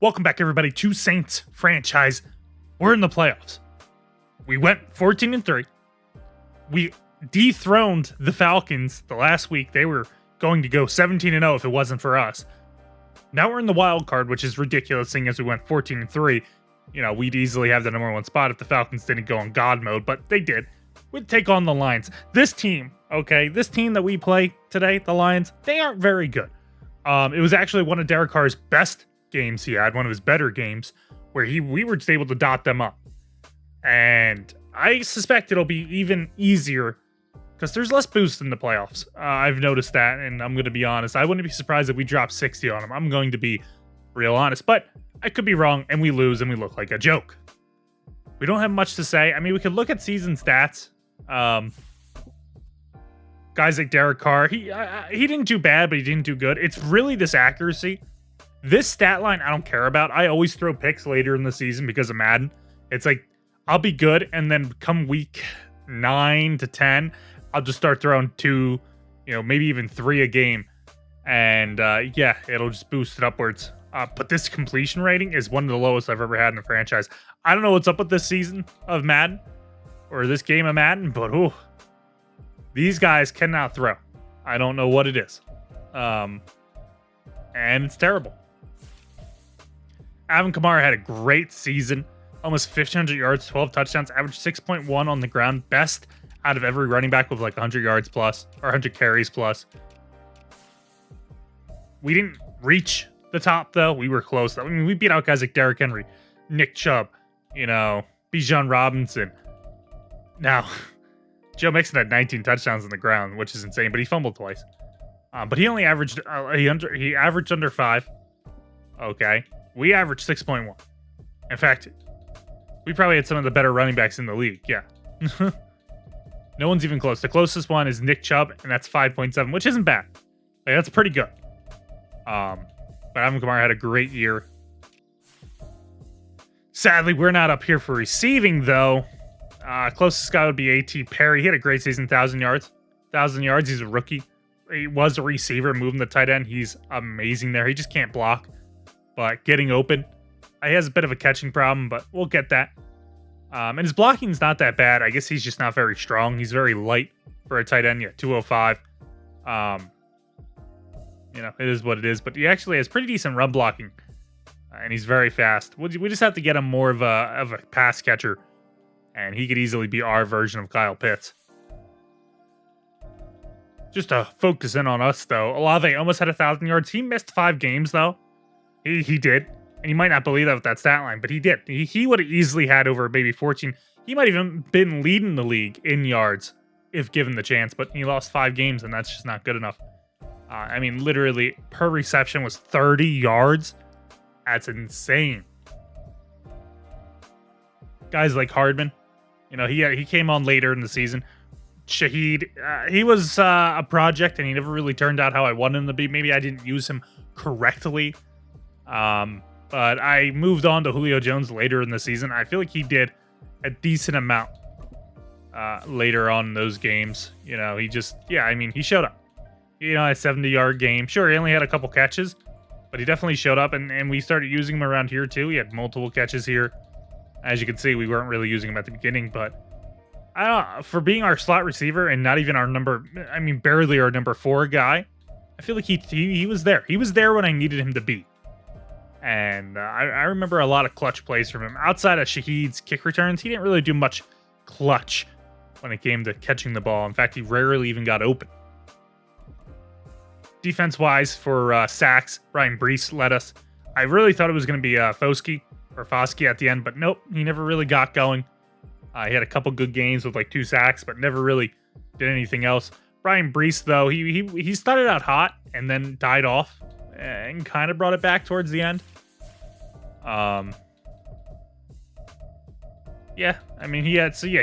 Welcome back, everybody, to Saints franchise. We're in the playoffs. We went 14-3. We dethroned the Falcons the last week. They were going to go 17-0 if it wasn't for us. Now we're in the wild card, which is ridiculous, seeing as we went 14-3. You know, we'd easily have the number one spot if the Falcons didn't go on God mode, but they did. We'd take on the Lions. This team, okay, this team that we play today, the Lions, they aren't very good. It was actually one of Derek Carr's best games he had, one of his better games, where we were just able to dot them up. And I suspect it'll be even easier because there's less boost in the playoffs. I've noticed that, and I'm going to be honest. I wouldn't be surprised if we drop 60 on them. I'm going to be real honest, but I could be wrong, and we lose, and we look like a joke. We don't have much to say. I mean, we could look at season stats. Guys like Derek Carr, he didn't do bad, but he didn't do good. It's really this accuracy. This stat line I don't care about. I always throw picks later in the season because of Madden. It's like, I'll be good, and then come week 9 to 10, I'll just start throwing 2, maybe even 3 a game. And yeah, it'll just boost it upwards. But this completion rating is one of the lowest I've ever had in the franchise. I don't know what's up with this season of Madden, or this game of Madden, but these guys cannot throw. I don't know what it is. And it's terrible. Alvin Kamara had a great season. Almost 1,500 yards, 12 touchdowns, averaged 6.1 on the ground. Best out of every running back with like 100 yards plus, or 100 carries plus. We didn't reach the top, though. We were close. I mean, we beat out guys like Derrick Henry, Nick Chubb, Bijan Robinson. Now, Joe Mixon had 19 touchdowns on the ground, which is insane, but he fumbled twice. But he only averaged he averaged under 5. Okay, we averaged 6.1. In fact, we probably had some of the better running backs in the league. Yeah, no one's even close. The closest one is Nick Chubb, and that's 5.7, which isn't bad. Like, that's pretty good. But Alvin Kamara had a great year. Sadly, we're not up here for receiving, though. Closest guy would be A.T. Perry. He had a great season, 1,000 yards. 1,000 yards, he's a rookie. He was a receiver, moving the tight end. He's amazing there. He just can't block. But getting open, he has a bit of a catching problem, but we'll get that. And his blocking's not that bad. I guess he's just not very strong. He's very light for a tight end. Yeah, 205. It is what it is. But he actually has pretty decent run blocking. And he's very fast. We just have to get him more of a pass catcher. And he could easily be our version of Kyle Pitts. Just to focus in on us, though. Olave almost had 1,000 yards. He missed 5 games, though. He did. And you might not believe that with that stat line, but he did. He would have easily had over maybe 14. He might even been leading the league in yards if given the chance, but he lost 5 games, and that's just not good enough. I mean, literally, per reception was 30 yards. That's insane. Guys like Hardman, he came on later in the season. Shaheed, he was a project, and he never really turned out how I wanted him to be. Maybe I didn't use him correctly. But I moved on to Julio Jones later in the season. I feel like he did a decent amount later on in those games. He showed up. A 70-yard game. Sure, he only had a couple catches, but he definitely showed up, and we started using him around here too. He had multiple catches here. As you can see, we weren't really using him at the beginning, but I don't know, for being our slot receiver and not even barely our number 4 guy, I feel like he was there. He was there when I needed him to be. And I remember a lot of clutch plays from him. Outside of Shaheed's kick returns, he didn't really do much clutch when it came to catching the ball. In fact, he rarely even got open. Defense-wise, for sacks, Brian Brees led us. I really thought it was going to be Foskey at the end, but nope, he never really got going. He had a couple good games with like 2 sacks, but never really did anything else. Brian Brees, though, he started out hot and then died off and kind of brought it back towards the end. He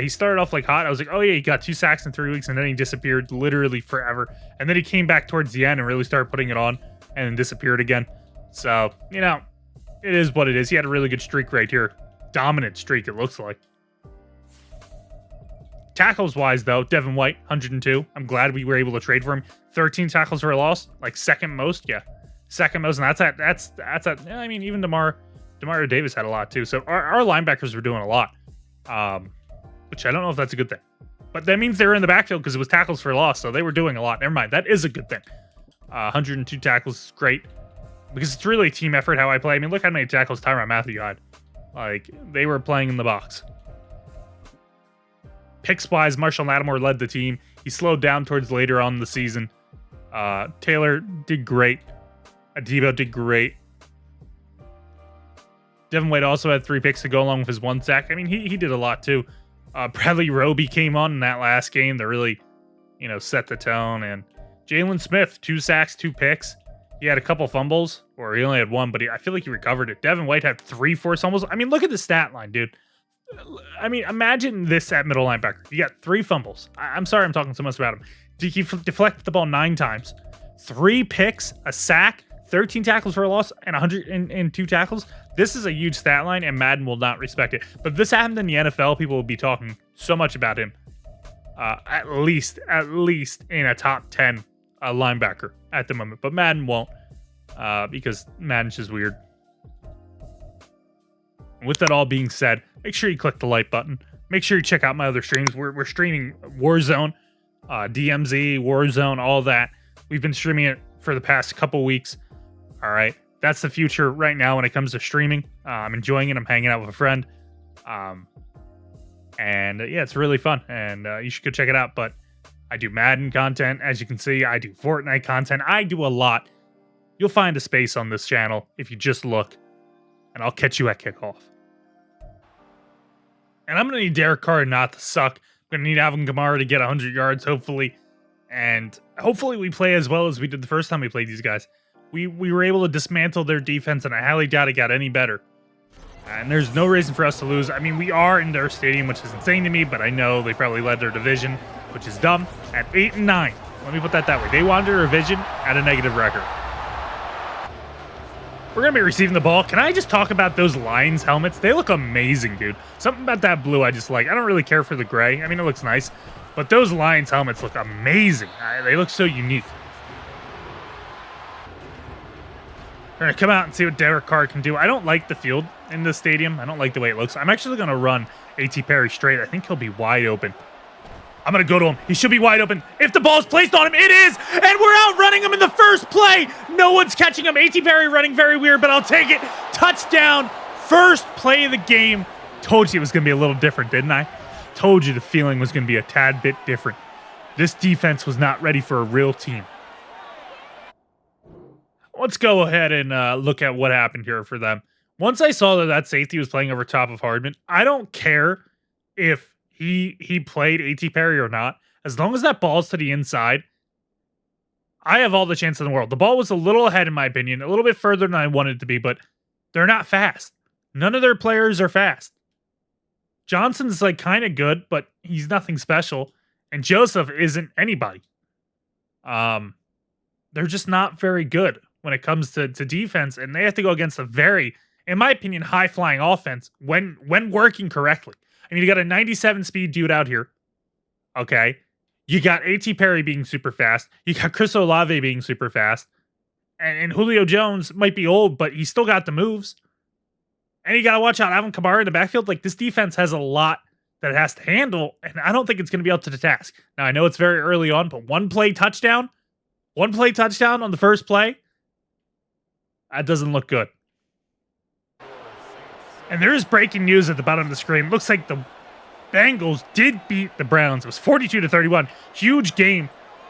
started off like hot. I was like, oh yeah, he got 2 sacks in 3 weeks, and then he disappeared literally forever. And then he came back towards the end and really started putting it on and then disappeared again. So, it is what it is. He had a really good streak right here. Dominant streak, it looks like. Tackles-wise, though, Devin White, 102. I'm glad we were able to trade for him. 13 tackles for a loss, like second most. Yeah, second most, and that's even DeMar Demario Davis had a lot too. So our linebackers were doing a lot, which I don't know if that's a good thing. But that means they were in the backfield because it was tackles for loss, so they were doing a lot. Never mind, that is a good thing. 102 tackles is great because it's really a team effort how I play. I mean, look how many tackles Tyrann Mathieu had. Like, they were playing in the box. Picks-wise, Marshall Lattimore led the team. He slowed down towards later on in the season. Taylor did great. Adebo did great. Devin White also had 3 picks to go along with his 1 sack. I mean, he did a lot too. Bradley Roby came on in that last game to really, set the tone. And Jalen Smith, 2 sacks, 2 picks. He had a couple fumbles, or he only had 1, but I feel like he recovered it. Devin White had 3 forced fumbles. I mean, look at the stat line, dude. I mean, imagine this at middle linebacker. You got 3 fumbles. I'm sorry I'm talking so much about him. He deflected the ball 9 times. 3 picks, a sack, 13 tackles for a loss, and 102 tackles. This is a huge stat line, and Madden will not respect it. But if this happened in the NFL, people will be talking so much about him. At least in a top 10 linebacker at the moment. But Madden won't, because Madden's just weird. And with that all being said, make sure you click the like button. Make sure you check out my other streams. We're streaming Warzone, DMZ, Warzone, all that. We've been streaming it for the past couple weeks. All right. That's the future right now when it comes to streaming. I'm enjoying it. I'm hanging out with a friend. And yeah, it's really fun. And you should go check it out. But I do Madden content. As you can see, I do Fortnite content. I do a lot. You'll find a space on this channel if you just look. And I'll catch you at kickoff. And I'm going to need Derek Carr not to suck. I'm going to need Alvin Kamara to get 100 yards, hopefully. And hopefully we play as well as we did the first time we played these guys. We were able to dismantle their defense, and I highly doubt it got any better. And there's no reason for us to lose. I mean, we are in their stadium, which is insane to me, but I know they probably led their division, which is dumb, at 8-9. Let me put that way. They won their division at a negative record. We're going to be receiving the ball. Can I just talk about those Lions helmets? They look amazing, dude. Something about that blue I just like. I don't really care for the gray. I mean, it looks nice. But those Lions helmets look amazing. They look so unique. We're going to come out and see what Derek Carr can do. I don't like the field in this stadium. I don't like the way it looks. I'm actually going to run A.T. Perry straight. I think he'll be wide open. I'm going to go to him. He should be wide open. If the ball's placed on him, it is! And we're outrunning him in the first play! No one's catching him. A.T. Perry running very weird, but I'll take it. Touchdown. First play of the game. Told you it was going to be a little different, didn't I? Told you the feeling was going to be a tad bit different. This defense was not ready for a real team. Let's go ahead and look at what happened here for them. Once I saw that safety was playing over top of Hardman, I don't care if he played A.T. Perry or not. As long as that ball's to the inside, I have all the chance in the world. The ball was a little ahead, in my opinion, a little bit further than I wanted it to be, but they're not fast. None of their players are fast. Johnson's like kind of good, but he's nothing special. And Joseph isn't anybody. They're just not very good when it comes to defense, and they have to go against a very, in my opinion, high-flying offense when working correctly. I mean, you got a 97 speed dude out here. Okay. You got A.T. Perry being super fast. You got Chris Olave being super fast. And Julio Jones might be old, but he's still got the moves. And you got to watch out Alvin Kamara in the backfield. Like, this defense has a lot that it has to handle, and I don't think it's going to be up to the task. Now, I know it's very early on, but one play touchdown on the first play, that doesn't look good. And there is breaking news at the bottom of the screen. Looks like the Bengals did beat the Browns. It was 42-31. Huge game.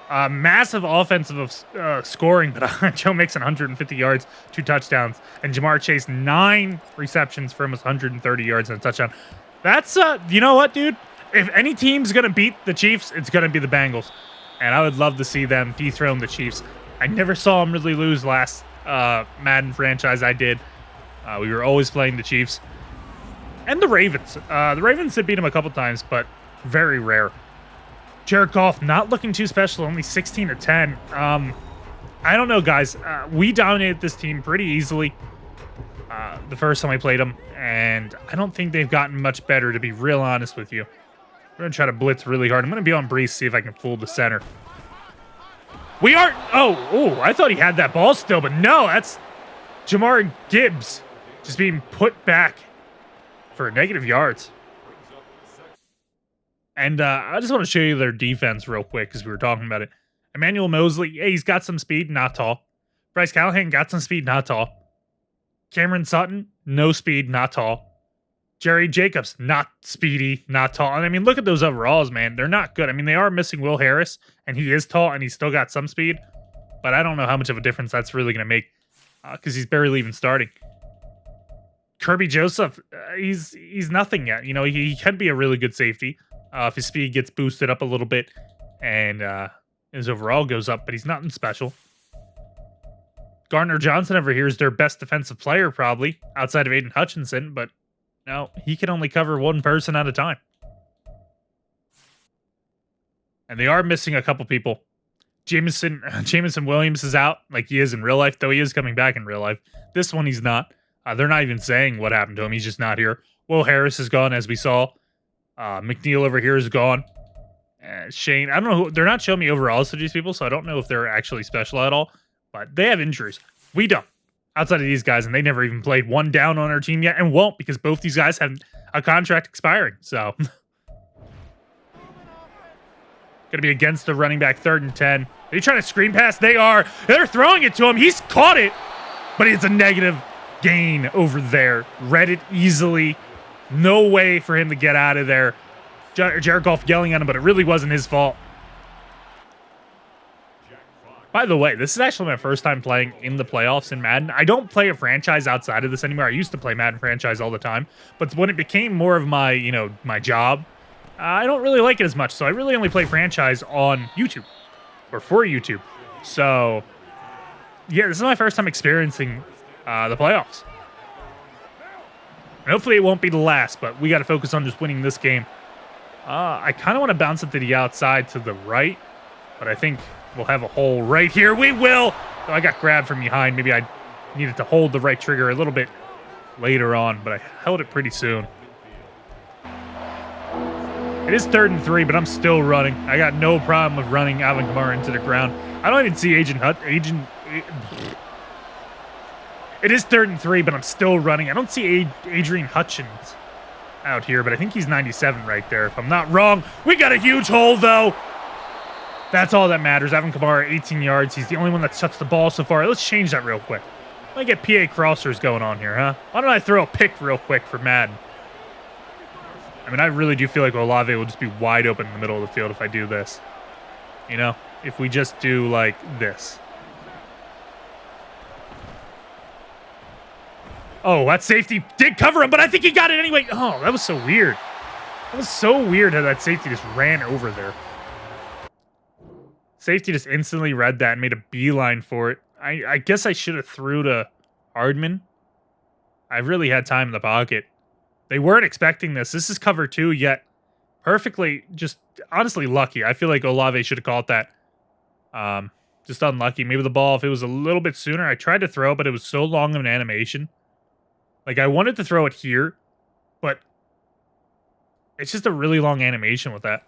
Massive offensive scoring, but Joe Mixon 150 yards, 2 touchdowns, and Jamar Chase 9 receptions for almost 130 yards and a touchdown. That's you know what, dude? If any team's gonna beat the Chiefs, it's gonna be the Bengals, and I would love to see them dethrone the Chiefs. I never saw them really lose last Madden franchise I did. We were always playing the Chiefs and the Ravens. The Ravens had beat them a couple times, but very rare. Jared Goff not looking too special, only 16-10. I don't know, guys. We dominated this team pretty easily the first time I played them, and I don't think they've gotten much better, to be real honest with you. We're going to try to blitz really hard. I'm going to be on Brees, see if I can fool the center. We are... Oh, I thought he had that ball still, but no, that's Jamar Gibbs. just being put back for negative yards. And I just want to show you their defense real quick because we were talking about it. Emmanuel Mosley, yeah, he's got some speed, not tall. Bryce Callahan got some speed, not tall. Cameron Sutton, no speed, not tall. Jerry Jacobs, not speedy, not tall. And I mean, look at those overalls, man. They're not good. I mean, they are missing Will Harris, and he is tall, and he's still got some speed. But I don't know how much of a difference that's really going to make because he's barely even starting. Kirby Joseph, he's nothing yet. You know, he can be a really good safety if his speed gets boosted up a little bit and his overall goes up, but he's nothing special. Gardner Johnson over here is their best defensive player, probably, outside of Aiden Hutchinson, but no, he can only cover one person at a time. And they are missing a couple people. Jameson Williams is out, like he is in real life, though he is coming back in real life. This one, he's not. They're not even saying what happened to him. He's just not here. Will Harris is gone, as we saw. McNeil over here is gone. Shane, I don't know who, they're not showing me overalls to these people, so I don't know if they're actually special at all. But they have injuries. We don't. Outside of these guys, and they never even played one down on our team yet, and won't because both these guys have a contract expiring. So, gonna be against the running back, 3rd and 10. Are you trying to screen pass? They are. They're throwing it to him. He's caught it, but it's a negative gain over there. Read it easily. No way for him to get out of there. Jared Goff yelling at him, but it really wasn't his fault. By the way, this is actually my first time playing in the playoffs in Madden. I don't play a franchise outside of this anymore. I used to play Madden franchise all the time, but when it became more of my, my job, I don't really like it as much. So I really only play franchise on YouTube or for YouTube. So yeah, this is my first time experiencing the playoffs. And hopefully it won't be the last, but we got to focus on just winning this game. I kind of want to bounce it to the outside to the right, but I think we'll have a hole right here. We will. Oh, I got grabbed from behind. Maybe I needed to hold the right trigger a little bit later on, but I held it pretty soon. It is 3rd and 3, but I'm still running. I got no problem with running Alvin Kamara into the ground. I don't even see It is 3rd and 3, but I'm still running. I don't see Adrian Hutchins out here, but I think he's 97 right there, if I'm not wrong. We got a huge hole, though. That's all that matters. Alvin Kamara, 18 yards. He's the only one that's touched the ball so far. Let's change that real quick. Let me get PA crossers going on here, huh? Why don't I throw a pick real quick for Madden? I mean, I really do feel like Olave will just be wide open in the middle of the field if I do this. You know? If we just do, like, this. Oh, that safety did cover him, but I think he got it anyway. Oh, that was so weird. That was so weird how that safety just ran over there. Safety just instantly read that and made a beeline for it. I guess I should have threw to Hardman. I really had time in the pocket. They weren't expecting this. This is cover 2, yet perfectly, just honestly lucky. I feel like Olave should have caught that. Just unlucky. Maybe the ball, if it was a little bit sooner. I tried to throw, but it was so long of an animation. Like, I wanted to throw it here, but it's just a really long animation with that.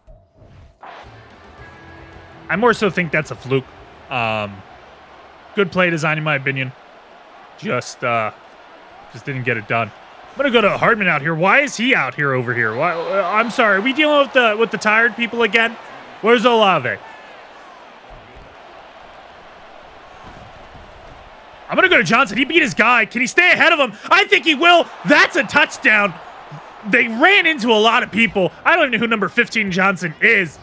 I more so think that's a fluke. Good play design, in my opinion. Just didn't get it done. I'm gonna go to Hardman out here. Why is he out here over here? Why? I'm sorry. Are we dealing with the tired people again? Where's Olave? I'm gonna go to Johnson. He beat his guy. Can he stay ahead of him? I think he will. That's a touchdown. They ran into a lot of people. I don't even know who number 15 Johnson is.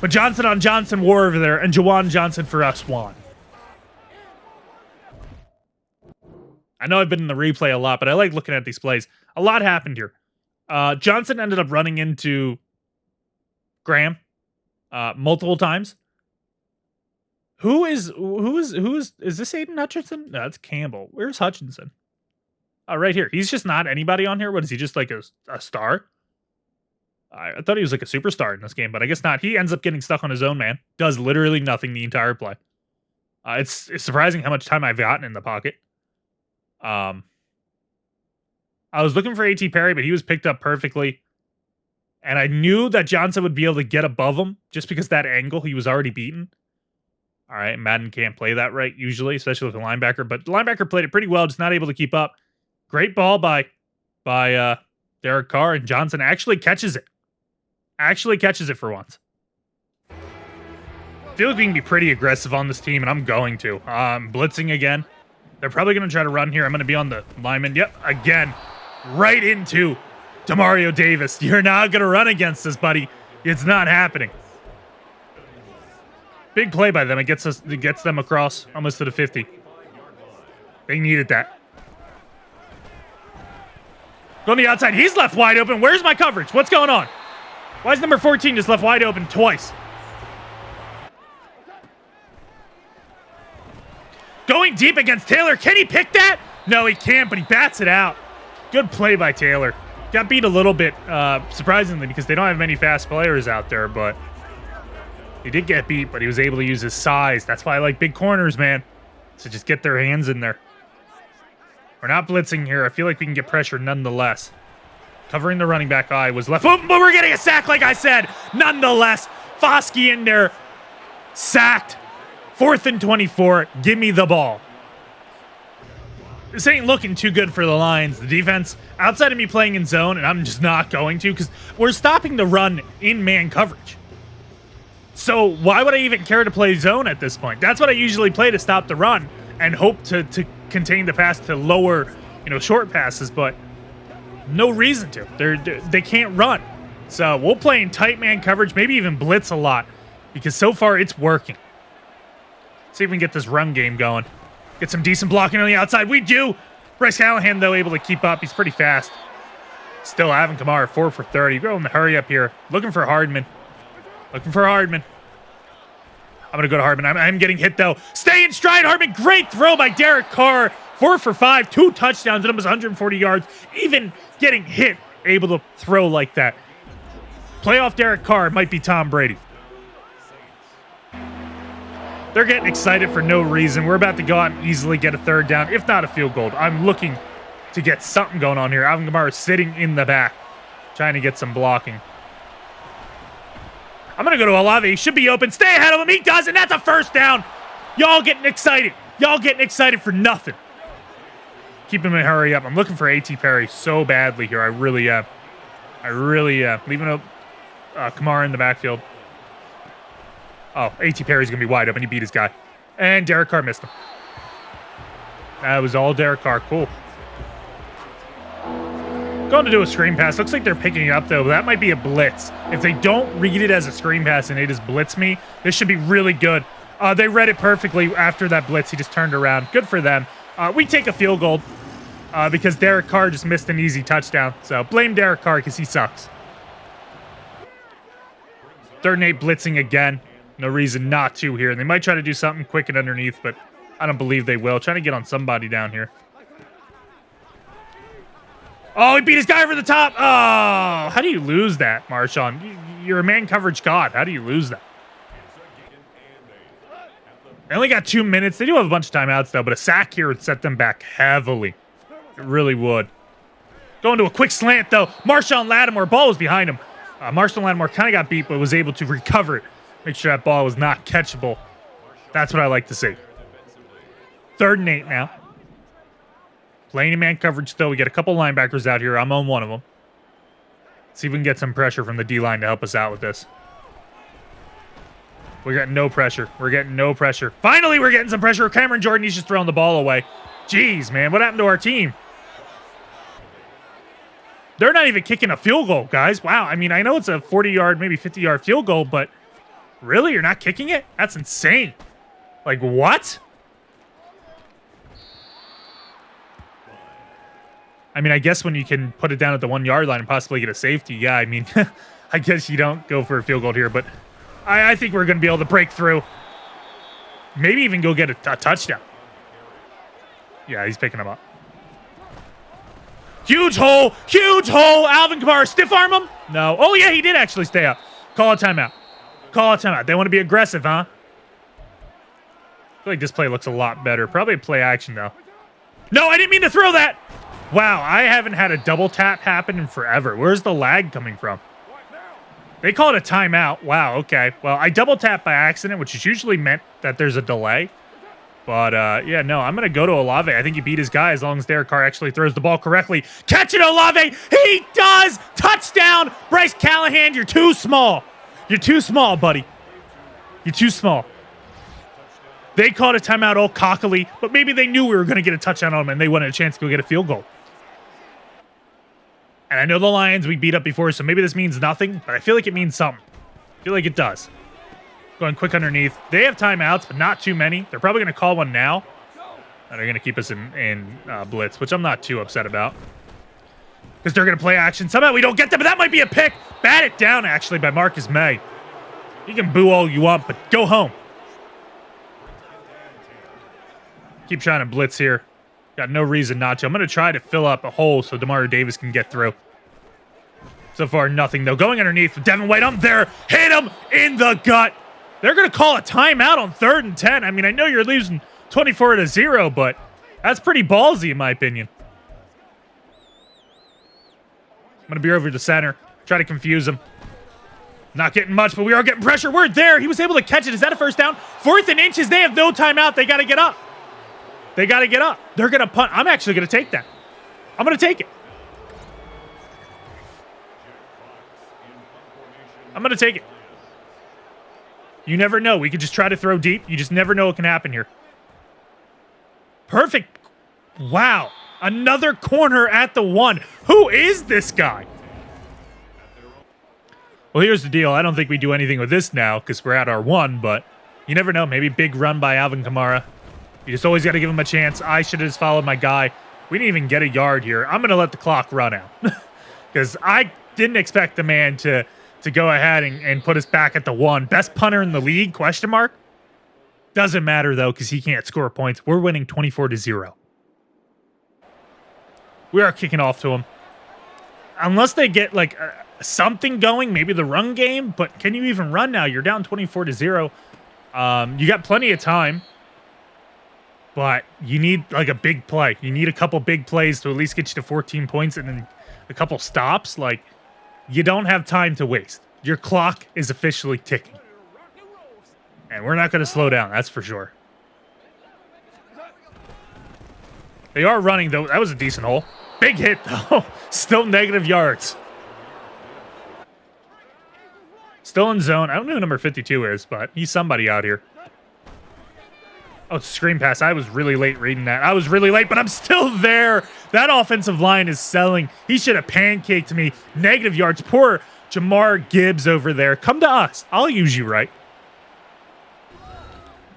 But Johnson on Johnson war over there, and Jawan Johnson for us won. I know I've been in the replay a lot, but I like looking at these plays. A lot happened here. Johnson ended up running into Graham multiple times. Who is this Aiden Hutchinson? No, that's Campbell. Where's Hutchinson? Oh, right here. He's just not anybody on here. What is he, just like a star? I thought he was like a superstar in this game, but I guess not. He ends up getting stuck on his own, man. Does literally nothing the entire play. It's surprising how much time I've gotten in the pocket. I was looking for A.T. Perry, but he was picked up perfectly. And I knew that Johnson would be able to get above him just because that angle, he was already beaten. All right, Madden can't play that right usually, especially with a linebacker. But the linebacker played it pretty well, just not able to keep up. Great ball by Derek Carr, and Johnson actually catches it. Actually catches it for once. I feel like we can be pretty aggressive on this team, and I'm going to. Blitzing again. They're probably going to try to run here. I'm going to be on the lineman. Yep, again. Right into Demario Davis. You're not going to run against us, buddy. It's not happening. Big play by them. It gets them across almost to the 50. They needed that. Go on the outside. He's left wide open. Where's my coverage? What's going on? Why is number 14 just left wide open twice? Going deep against Taylor. Can he pick that? No, he can't, but he bats it out. Good play by Taylor. Got beat a little bit, surprisingly, because they don't have many fast players out there, but he did get beat, but he was able to use his size. That's why I like big corners, man. So just get their hands in there. We're not blitzing here. I feel like we can get pressure nonetheless. Covering the running back eye was left. Oh, but we're getting a sack, like I said. Nonetheless, Foskey in there. Sacked. 4th and 24. Give me the ball. This ain't looking too good for the Lions. The defense, outside of me playing in zone, and I'm just not going to, because we're stopping the run in man coverage. So why would I even care to play zone at this point? That's what I usually play to stop the run and hope to contain the pass to lower, short passes, but no reason to. They can't run. So we'll play in tight man coverage, maybe even blitz a lot, because so far it's working. See if we can get this run game going. Get some decent blocking on the outside. We do. Bryce Callahan, though, able to keep up. He's pretty fast. Still Alvin Kamara, 4 for 30. Go in the hurry up here. Looking for Hardman. Looking for Hardman. I'm going to go to Hardman. I'm getting hit, though. Stay in stride, Hardman. Great throw by Derek Carr. 4 for 5. 2 touchdowns and almost 140 yards. Even getting hit, able to throw like that. Playoff Derek Carr might be Tom Brady. They're getting excited for no reason. We're about to go out and easily get a 3rd down, if not a field goal. I'm looking to get something going on here. Alvin Kamara is sitting in the back, trying to get some blocking. I'm going to go to Olave. He should be open. Stay ahead of him. He does, and that's a 1st down. Y'all getting excited. Y'all getting excited for nothing. Keep him in hurry up. I'm looking for A.T. Perry so badly here. I really am. Leaving Kamara in the backfield. Oh, A.T. Perry's going to be wide open. He beat his guy. And Derek Carr missed him. That was all Derek Carr. Cool. Going to do a screen pass. Looks like they're picking it up, though. That might be a blitz. If they don't read it as a screen pass and they just blitz me, this should be really good. They read it perfectly after that blitz. He just turned around. Good for them. We take a field goal because Derek Carr just missed an easy touchdown. So blame Derek Carr because he sucks. 3rd and 8 blitzing again. No reason not to here. They might try to do something quick and underneath, but I don't believe they will. Trying to get on somebody down here. Oh, he beat his guy over the top. Oh, how do you lose that, Marshawn? You're a man coverage god. How do you lose that? They only got 2 minutes. They do have a bunch of timeouts, though, but a sack here would set them back heavily. It really would. Going to a quick slant, though. Marshawn Lattimore, ball was behind him. Marshawn Lattimore kind of got beat, but was able to recover it. Make sure that ball was not catchable. That's what I like to see. 3rd and 8 now. Playing in man coverage still. We get a couple linebackers out here. I'm on one of them. See if we can get some pressure from the D-line to help us out with this. We're getting no pressure. We're getting no pressure. Finally, we're getting some pressure. Cameron Jordan, he's just throwing the ball away. Jeez, man. What happened to our team? They're not even kicking a field goal, guys. Wow. I mean, I know it's a 40-yard, maybe 50-yard field goal, but really? You're not kicking it? That's insane. Like, what? I mean, I guess when you can put it down at the 1-yard line and possibly get a safety, yeah, I mean, I guess you don't go for a field goal here, but I think we're going to be able to break through. Maybe even go get a touchdown. Yeah, he's picking him up. Huge hole. Huge hole. Alvin Kamara, stiff arm him? No. Oh, yeah, he did actually stay up. Call a timeout. Call a timeout. They want to be aggressive, huh? I feel like this play looks a lot better. Probably a play action, though. No, I didn't mean to throw that. Wow, I haven't had a double tap happen in forever. Where's the lag coming from? They call it a timeout. Wow, okay. Well, I double tapped by accident, which is usually meant that there's a delay. But, yeah, no, I'm going to go to Olave. I think he beat his guy as long as Derek Carr actually throws the ball correctly. Catch it, Olave! He does! Touchdown! Bryce Callahan, you're too small. You're too small, buddy. You're too small. They called a timeout all cockily, but maybe they knew we were going to get a touchdown on them and they wanted a chance to go get a field goal. And I know the Lions we beat up before, so maybe this means nothing, but I feel like it means something. I feel like it does. Going quick underneath. They have timeouts, but not too many. They're probably going to call one now. And they're going to keep us in blitz, which I'm not too upset about. Because they're going to play action. Somehow we don't get them, but that might be a pick. Bat it down, actually, by Marcus May. You can boo all you want, but go home. Keep trying to blitz here. Got no reason not to. I'm going to try to fill up a hole so Demario Davis can get through. So far, nothing, though. Going underneath with Devin White. I'm there. Hit him in the gut. They're going to call a timeout on 3rd and 10. I mean, I know you're losing 24-0, but that's pretty ballsy in my opinion. I'm going to be over to the center. Try to confuse him. Not getting much, but we are getting pressure. We're there. He was able to catch it. Is that a first down? 4th and inches. They have no timeout. They got to get up. They got to get up. They're going to punt. I'm actually going to take that. I'm going to take it. I'm going to take it. You never know. We could just try to throw deep. You just never know what can happen here. Perfect. Wow. Another corner at the 1. Who is this guy? Well, here's the deal. I don't think we do anything with this now because we're at our 1, but you never know. Maybe big run by Alvin Kamara. You just always got to give him a chance. I should have just followed my guy. We didn't even get a yard here. I'm going to let the clock run out because I didn't expect the man to go ahead and put us back at the 1. Best punter in the league, question mark? Doesn't matter, though, because he can't score points. We're winning 24-0. We are kicking off to him. Unless they get, like, something going, maybe the run game, but can you even run now? You're down 24-0. You got plenty of time, but you need, like, a big play. You need a couple big plays to at least get you to 14 points and then a couple stops. Like, you don't have time to waste. Your clock is officially ticking. And we're not going to slow down, that's for sure. They are running, though. That was a decent hole. Big hit, though. Still negative yards. Still in zone. I don't know who number 52 is, but he's somebody out here. Oh, it's a screen pass. I was really late reading that. I was really late, but I'm still there. That offensive line is selling. He should have pancaked me. Negative yards. Poor Jamar Gibbs over there. Come to us. I'll use you right.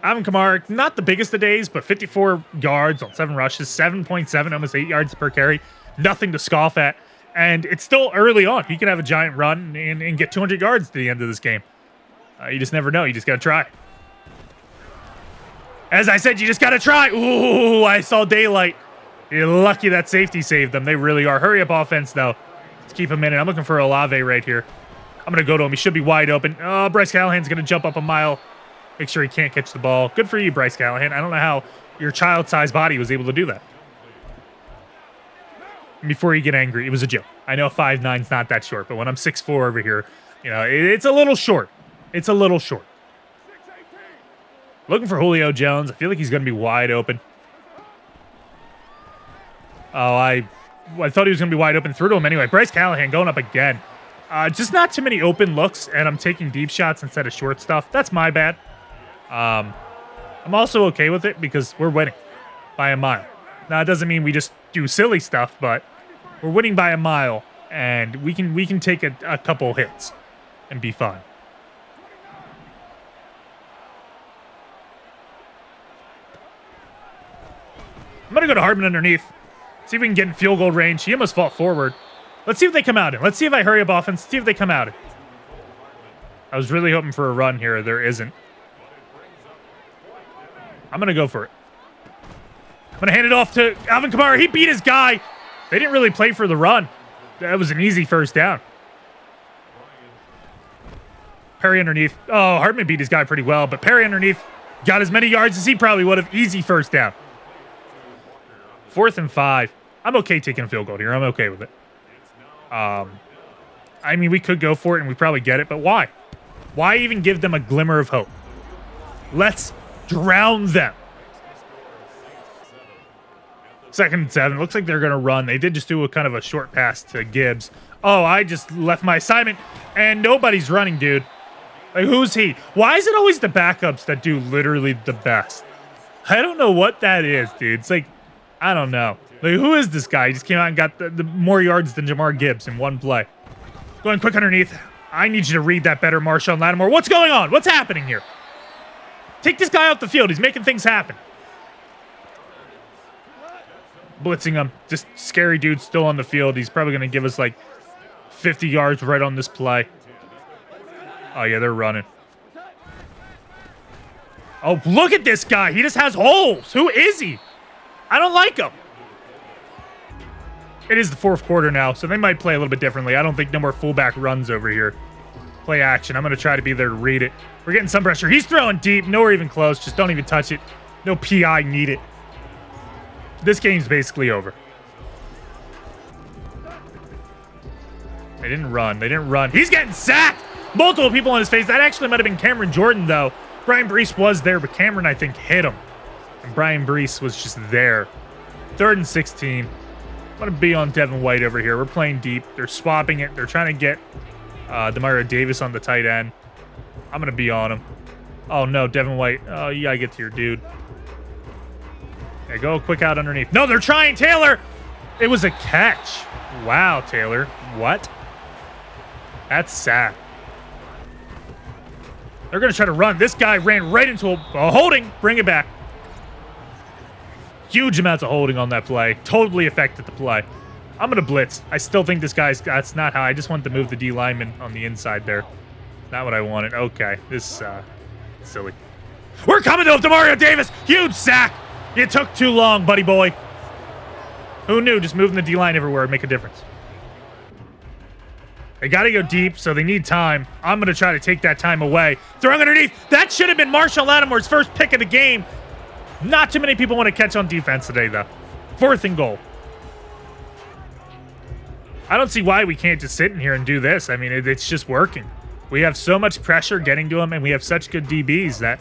Alvin Kamara, not the biggest of days, but 54 yards on 7 rushes, 7.7, almost 8 yards per carry. Nothing to scoff at. And it's still early on. He can have a giant run and get 200 yards to the end of this game. You just never know. You just got to try. As I said, you just got to try. Ooh, I saw daylight. You're lucky that safety saved them. They really are. Hurry up offense, though. Let's keep him in it. I'm looking for Olave right here. I'm going to go to him. He should be wide open. Oh, Bryce Callahan's going to jump up a mile. Make sure he can't catch the ball. Good for you, Bryce Callahan. I don't know how your child-sized body was able to do that. Before you get angry, it was a joke. I know 5'9's not that short, but when I'm 6'4 over here, you know, it's a little short. It's a little short. Looking for Julio Jones. I feel like he's going to be wide open. Oh, I thought he was going to be wide open. Threw to him anyway. Bryce Callahan going up again. Just not too many open looks, and I'm taking deep shots instead of short stuff. That's my bad. I'm also okay with it because we're winning by a mile. Now, it doesn't mean we just do silly stuff, but we're winning by a mile, and we can take a couple hits and be fine. I'm going to go to Hardman underneath. See if we can get in field goal range. He almost fought forward. Let's see if they come out in. Let's see if I hurry up offense. See if they come out in. I was really hoping for a run here. There isn't. I'm going to go for it. I'm going to hand it off to Alvin Kamara. He beat his guy. They didn't really play for the run. That was an easy first down. Perry underneath. Oh, Hartman beat his guy pretty well, but Perry underneath got as many yards as he probably would have. Easy first down. 4th and 5. I'm okay taking a field goal here. I'm okay with it. I mean, we could go for it and we probably get it, but why? Why even give them a glimmer of hope? Let's drown them. 2nd and 7. Looks like they're going to run. They did just do a kind of a short pass to Gibbs. Oh, I just left my assignment, and nobody's running, dude. Like, who's he? Why is it always the backups that do literally the best? I don't know what that is, dude. It's like, I don't know. Like, who is this guy? He just came out and got the more yards than Jamar Gibbs in one play. Going quick underneath. I need you to read that better, Marshawn Lattimore. What's going on? What's happening here? Take this guy off the field. He's making things happen. Blitzing him. Just scary dude still on the field. He's probably going to give us like 50 yards right on this play. Oh, yeah, they're running. Oh, look at this guy. He just has holes. Who is he? I don't like him. It is the 4th quarter now, so they might play a little bit differently. I don't think no more fullback runs over here. Play action. I'm going to try to be there to read it. We're getting some pressure. He's throwing deep. Nowhere even close. Just don't even touch it. No PI needed. This game's basically over. They didn't run. They didn't run. He's getting sacked. Multiple people on his face. That actually might have been Cameron Jordan, though. Brian Brees was there, but Cameron, I think, hit him. And Brian Brees was just there. 3rd and 16. I'm going to be on Devin White over here. We're playing deep. They're swapping it. They're trying to get Demario Davis on the tight end. I'm going to be on him. Oh, no, Devin White. Oh, you got to get to your dude. Yeah, go quick out underneath. No, they're trying, Taylor. It was a catch. Wow, Taylor. What? That's sad. They're going to try to run. This guy ran right into a holding. Bring it back. Huge amounts of holding on that play. Totally affected the play. I'm going to blitz. I still think this guy's... That's not how... I just want to move the D lineman on the inside there. Not what I wanted. Okay. This silly. We're coming to Demario Davis. Huge sack. You took too long, buddy boy. Who knew? Just moving the D line everywhere would make a difference. They got to go deep, so they need time. I'm going to try to take that time away. Throwing underneath. That should have been Marshawn Lattimore's first pick of the game. Not too many people want to catch on defense today, though. 4th and goal. I don't see why we can't just sit in here and do this. I mean, it's just working. We have so much pressure getting to them, and we have such good DBs that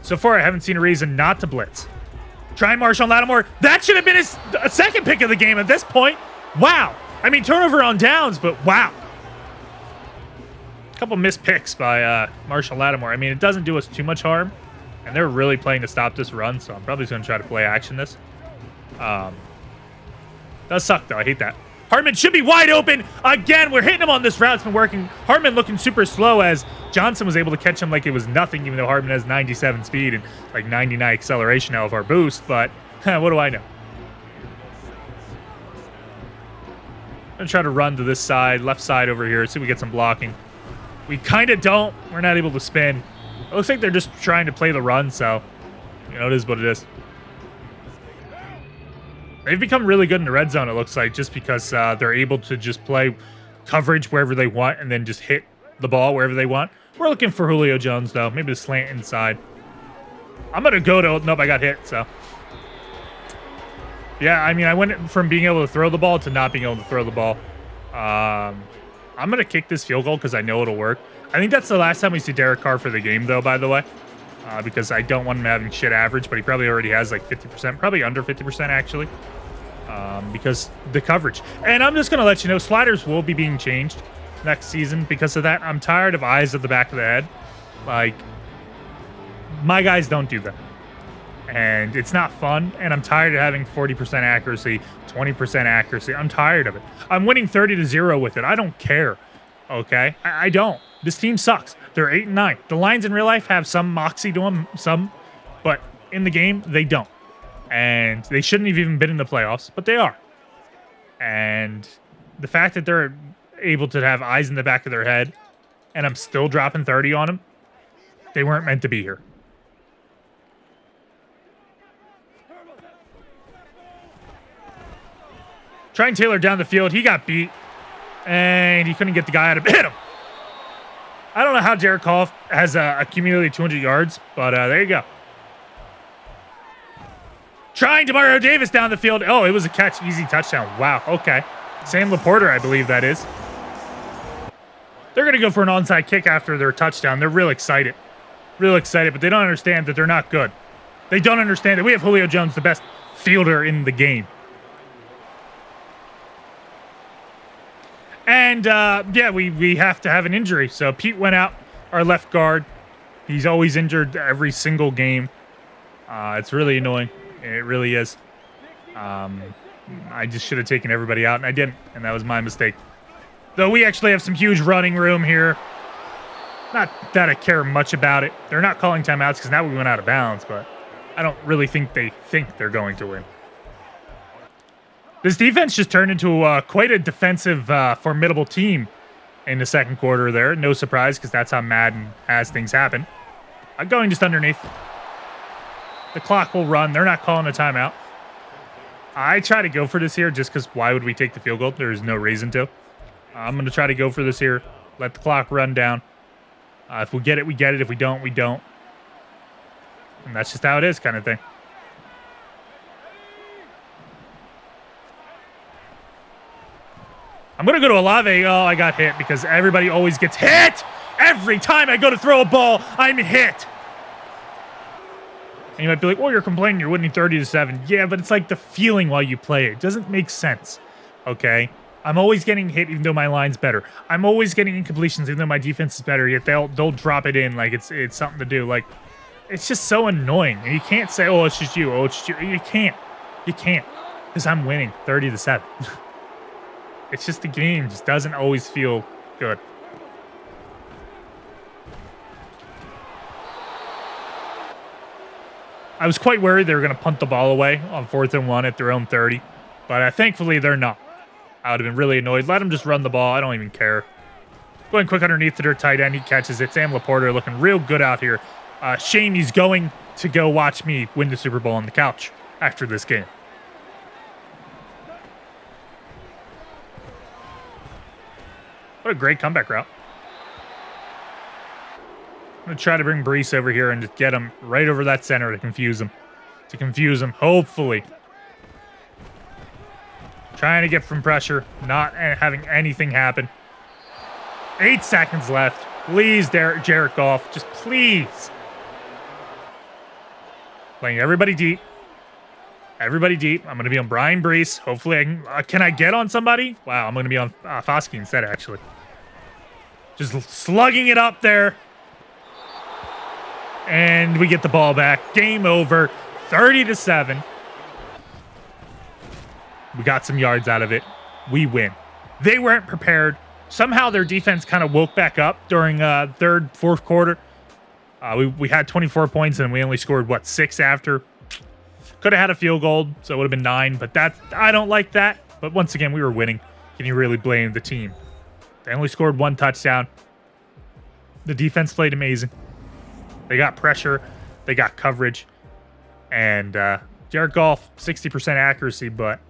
so far I haven't seen a reason not to blitz. Try Marshawn Lattimore. That should have been his 2nd pick of the game at this point. Wow. I mean, turnover on downs, but wow. A couple missed picks by Marshawn Lattimore. I mean, it doesn't do us too much harm. And they're really playing to stop this run, so I'm probably just going to try to play action this. Does suck, though. I hate that. Hartman should be wide open. Again, we're hitting him on this route. It's been working. Hartman looking super slow as Johnson was able to catch him like it was nothing, even though Hartman has 97 speed and like 99 acceleration out of our boost. But what do I know? I'm going to try to run to this side, left side over here, see if we get some blocking. We kind of don't. We're not able to spin. It looks like they're just trying to play the run, so, you know, it is what it is. They've become really good in the red zone, it looks like, just because they're able to just play coverage wherever they want and then just hit the ball wherever they want. We're looking for Julio Jones, though. Maybe the slant inside. I'm going to go to... Nope, I got hit, so. Yeah, I mean, I went from being able to throw the ball to not being able to throw the ball. I'm going to kick this field goal because I know it'll work. I think that's the last time we see Derek Carr for the game, though, by the way, because I don't want him having shit average, but he probably already has like 50%, probably under 50%, actually, because the coverage. And I'm just going to let you know, sliders will be being changed next season because of that. I'm tired of eyes at the back of the head. Like, my guys don't do that. And it's not fun, and I'm tired of having 40% accuracy, 20% accuracy. I'm tired of it. I'm winning 30-0 with it. I don't care, okay? I don't. This team sucks. They're 8-9. The Lions in real life have some moxie to them, but in the game, they don't. And they shouldn't have even been in the playoffs, but they are. And the fact that they're able to have eyes in the back of their head, and I'm still dropping 30 on them, they weren't meant to be here. Trying Taylor down the field. He got beat, and he couldn't get the guy out of hit him. I don't know how Jared Goff has accumulated 200 yards, but there you go. Trying Demario Davis down the field. Oh, it was a catch. Easy touchdown. Wow. Okay. Sam Laporter, I believe that is. They're going to go for an onside kick after their touchdown. They're real excited. Real excited, but they don't understand that they're not good. They don't understand that we have Julio Jones, the best fielder in the game. And yeah, we have to have an injury. So Pete went out, our left guard. He's always injured every single game. It's really annoying. It really is. I just should have taken everybody out, and I didn't, and that was my mistake. Though we actually have some huge running room here. Not that I care much about it. They're not calling timeouts because now we went out of bounds, but I don't really think they think they're going to win. This defense just turned into quite a defensive, formidable team in the second quarter there. No surprise, because that's how Madden has things happen. I'm going just underneath. The clock will run. They're not calling a timeout. I try to go for this here just because why would we take the field goal? There's no reason to. I'm going to try to go for this here. Let the clock run down. If we get it, we get it. If we don't, we don't. And that's just how it is, kind of thing. I'm going to go to Olave. Oh, I got hit because everybody always gets hit. Every time I go to throw a ball, I'm hit. And you might be like, well, you're complaining you're winning 30-7. Yeah, but it's like the feeling while you play it. It doesn't make sense, okay? I'm always getting hit even though my line's better. I'm always getting incompletions even though my defense is better, yet they'll drop it in like it's something to do. Like, it's just so annoying. And you can't say, oh, it's just you. Oh, it's just you. You can't. You can't. Because I'm winning 30-7. It's just the game just doesn't always feel good. I was quite worried they were going to punt the ball away on 4th and 1 at their own 30, but thankfully they're not. I would have been really annoyed. Let them just run the ball. I don't even care. Going quick underneath to their tight end. He catches it. Sam Laporta looking real good out here. Shame he's going to go watch me win the Super Bowl on the couch after this game. What a great comeback route. I'm going to try to bring Brees over here and just get him right over that center to confuse him. Hopefully. Trying to get from pressure, not having anything happen. 8 seconds left. Please, Jared Goff, just please. Playing everybody deep. Everybody deep. I'm going to be on Brian Brees. Hopefully I can I get on somebody? Wow, I'm going to be on Foskey instead, actually. Just slugging it up there. And we get the ball back. Game over. 30-7. We got some yards out of it. We win. They weren't prepared. Somehow their defense kind of woke back up during third, fourth quarter. We had 24 points and we only scored, 6 after? Could have had a field goal, so it would have been 9. But I don't like that. But once again, we were winning. Can you really blame the team? They only scored 1 touchdown. The defense played amazing. They got pressure. They got coverage. And Jared Goff, 60% accuracy, but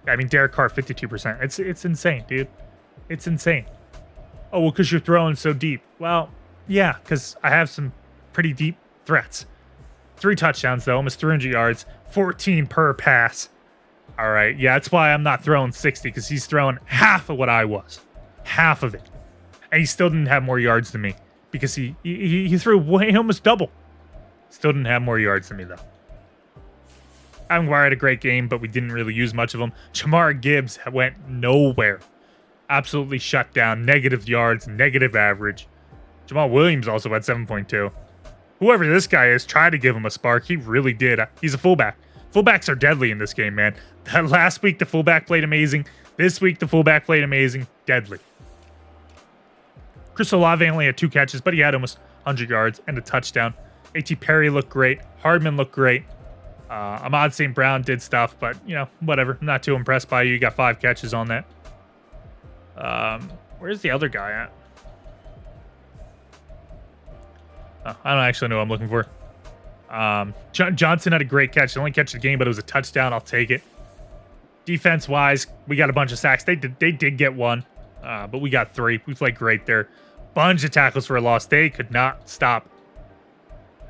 I mean, Derek Carr, 52%. It's insane, dude. It's insane. Oh, well, because you're throwing so deep. Well, yeah, because I have some pretty deep threats. 3 touchdowns, though, almost 300 yards, 14 per pass. All right, yeah, that's why I'm not throwing 60, because he's throwing half of what I was. Half of it. And he still didn't have more yards than me, because he threw way almost double. Still didn't have more yards than me, though. Maguire had a great game, but we didn't really use much of them. Jamar Gibbs went nowhere. Absolutely shut down. Negative yards, negative average. Jamal Williams also had 7.2. Whoever this guy is, tried to give him a spark. He really did. He's a fullback. Fullbacks are deadly in this game, man. Last week, the fullback played amazing. This week, the fullback played amazing. Deadly. Chris Olave only had 2 catches, but he had almost 100 yards and a touchdown. A.T. Perry looked great. Hardman looked great. Ahmad St. Brown did stuff, but, you know, whatever. I'm not too impressed by you. You got 5 catches on that. Where's the other guy at? Oh, I don't actually know what I'm looking for. Johnson had a great catch. The only catch of the game, but it was a touchdown. I'll take it. Defense-wise, we got a bunch of sacks. They did get 1, but we got 3. We played great there. Bunch of tackles for a loss. They could not stop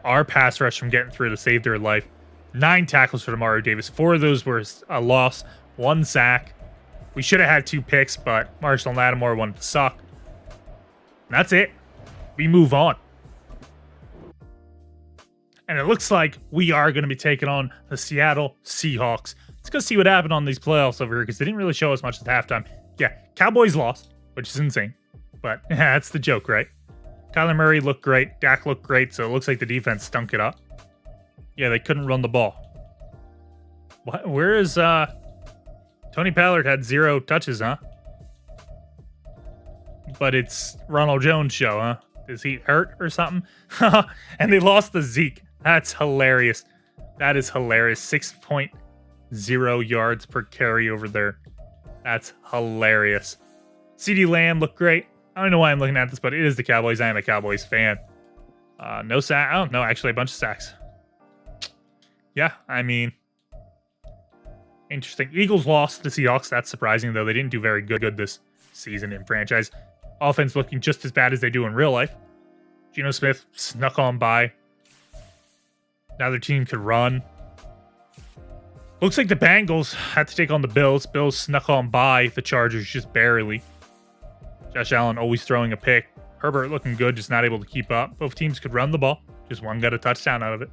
our pass rush from getting through to save their life. 9 tackles for Demario Davis. 4 of those were a loss. 1 sack. We should have had 2 picks, but Marshall Lattimore wanted to suck. And that's it. We move on. And it looks like we are going to be taking on the Seattle Seahawks. Let's go see what happened on these playoffs over here, because they didn't really show us much at halftime. Yeah, Cowboys lost, which is insane. But that's the joke, right? Kyler Murray looked great. Dak looked great, so it looks like the defense stunk it up. Yeah, they couldn't run the ball. What? Where is Tony Pollard had 0 touches, huh? But it's Ronald Jones' show, huh? Is he hurt or something? And they lost to Zeke. That's hilarious. That is hilarious. 6.0 yards per carry over there. That's hilarious. CeeDee Lamb looked great. I don't know why I'm looking at this, but it is the Cowboys. I am a Cowboys fan. No sack. Oh, no, actually a bunch of sacks. Yeah, I mean, interesting. Eagles lost to Seahawks. That's surprising, though. They didn't do very good this season in franchise. Offense looking just as bad as they do in real life. Geno Smith snuck on by. Now their team could run. Looks like the Bengals had to take on the Bills. Bills snuck on by the Chargers just barely. Josh Allen always throwing a pick. Herbert looking good, just not able to keep up. Both teams could run the ball. Just one got a touchdown out of it.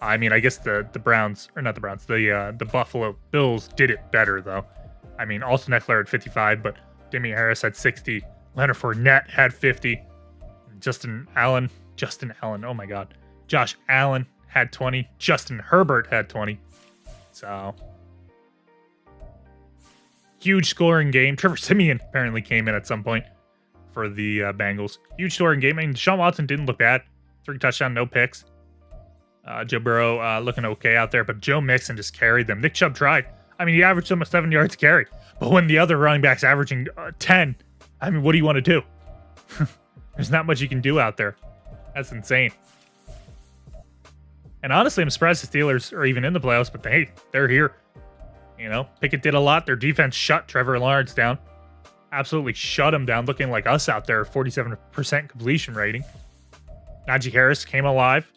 I mean, I guess the Browns, or not the Browns, the Buffalo Bills did it better, though. I mean, Austin Eckler had 55, but Damian Harris had 60. Leonard Fournette had 50. Justin Allen, oh my God. Josh Allen had 20. Justin Herbert had 20. So, huge scoring game. Trevor Siemian apparently came in at some point for the Bengals. Huge scoring game. I mean, Deshaun Watson didn't look bad. 3 touchdowns, no picks. Joe Burrow looking okay out there, but Joe Mixon just carried them. Nick Chubb tried. I mean, he averaged almost 7 yards a carry. But when the other running back's averaging 10, I mean, what do you want to do? There's not much you can do out there. That's insane. And honestly, I'm surprised the Steelers are even in the playoffs, but hey, they're here. You know, Pickett did a lot. Their defense shut Trevor Lawrence down. Absolutely shut him down, looking like us out there, 47% completion rating. Najee Harris came alive.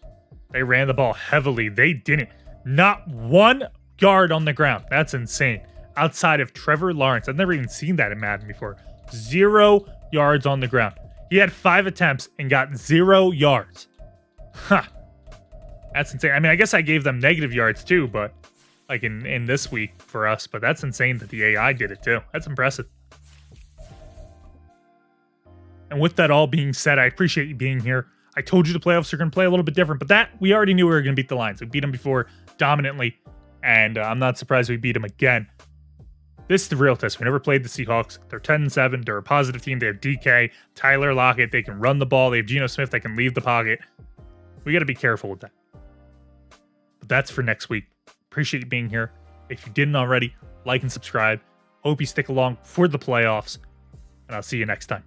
They ran the ball heavily. They didn't. Not 1 yard on the ground. That's insane. Outside of Trevor Lawrence. I've never even seen that in Madden before. 0 yards on the ground. He had 5 attempts and got 0 yards. Huh. That's insane. I mean, I guess I gave them negative yards too, but like in this week for us, but that's insane that the AI did it too. That's impressive. And with that all being said, I appreciate you being here. I told you the playoffs are going to play a little bit different, but that we already knew we were going to beat the Lions. We beat them before dominantly, and I'm not surprised we beat them again. This is the real test. We never played the Seahawks. They're 10-7. They're a positive team. They have DK, Tyler Lockett. They can run the ball. They have Geno Smith that can leave the pocket. We got to be careful with that. But that's for next week. Appreciate you being here. If you didn't already, like and subscribe. Hope you stick along for the playoffs, and I'll see you next time.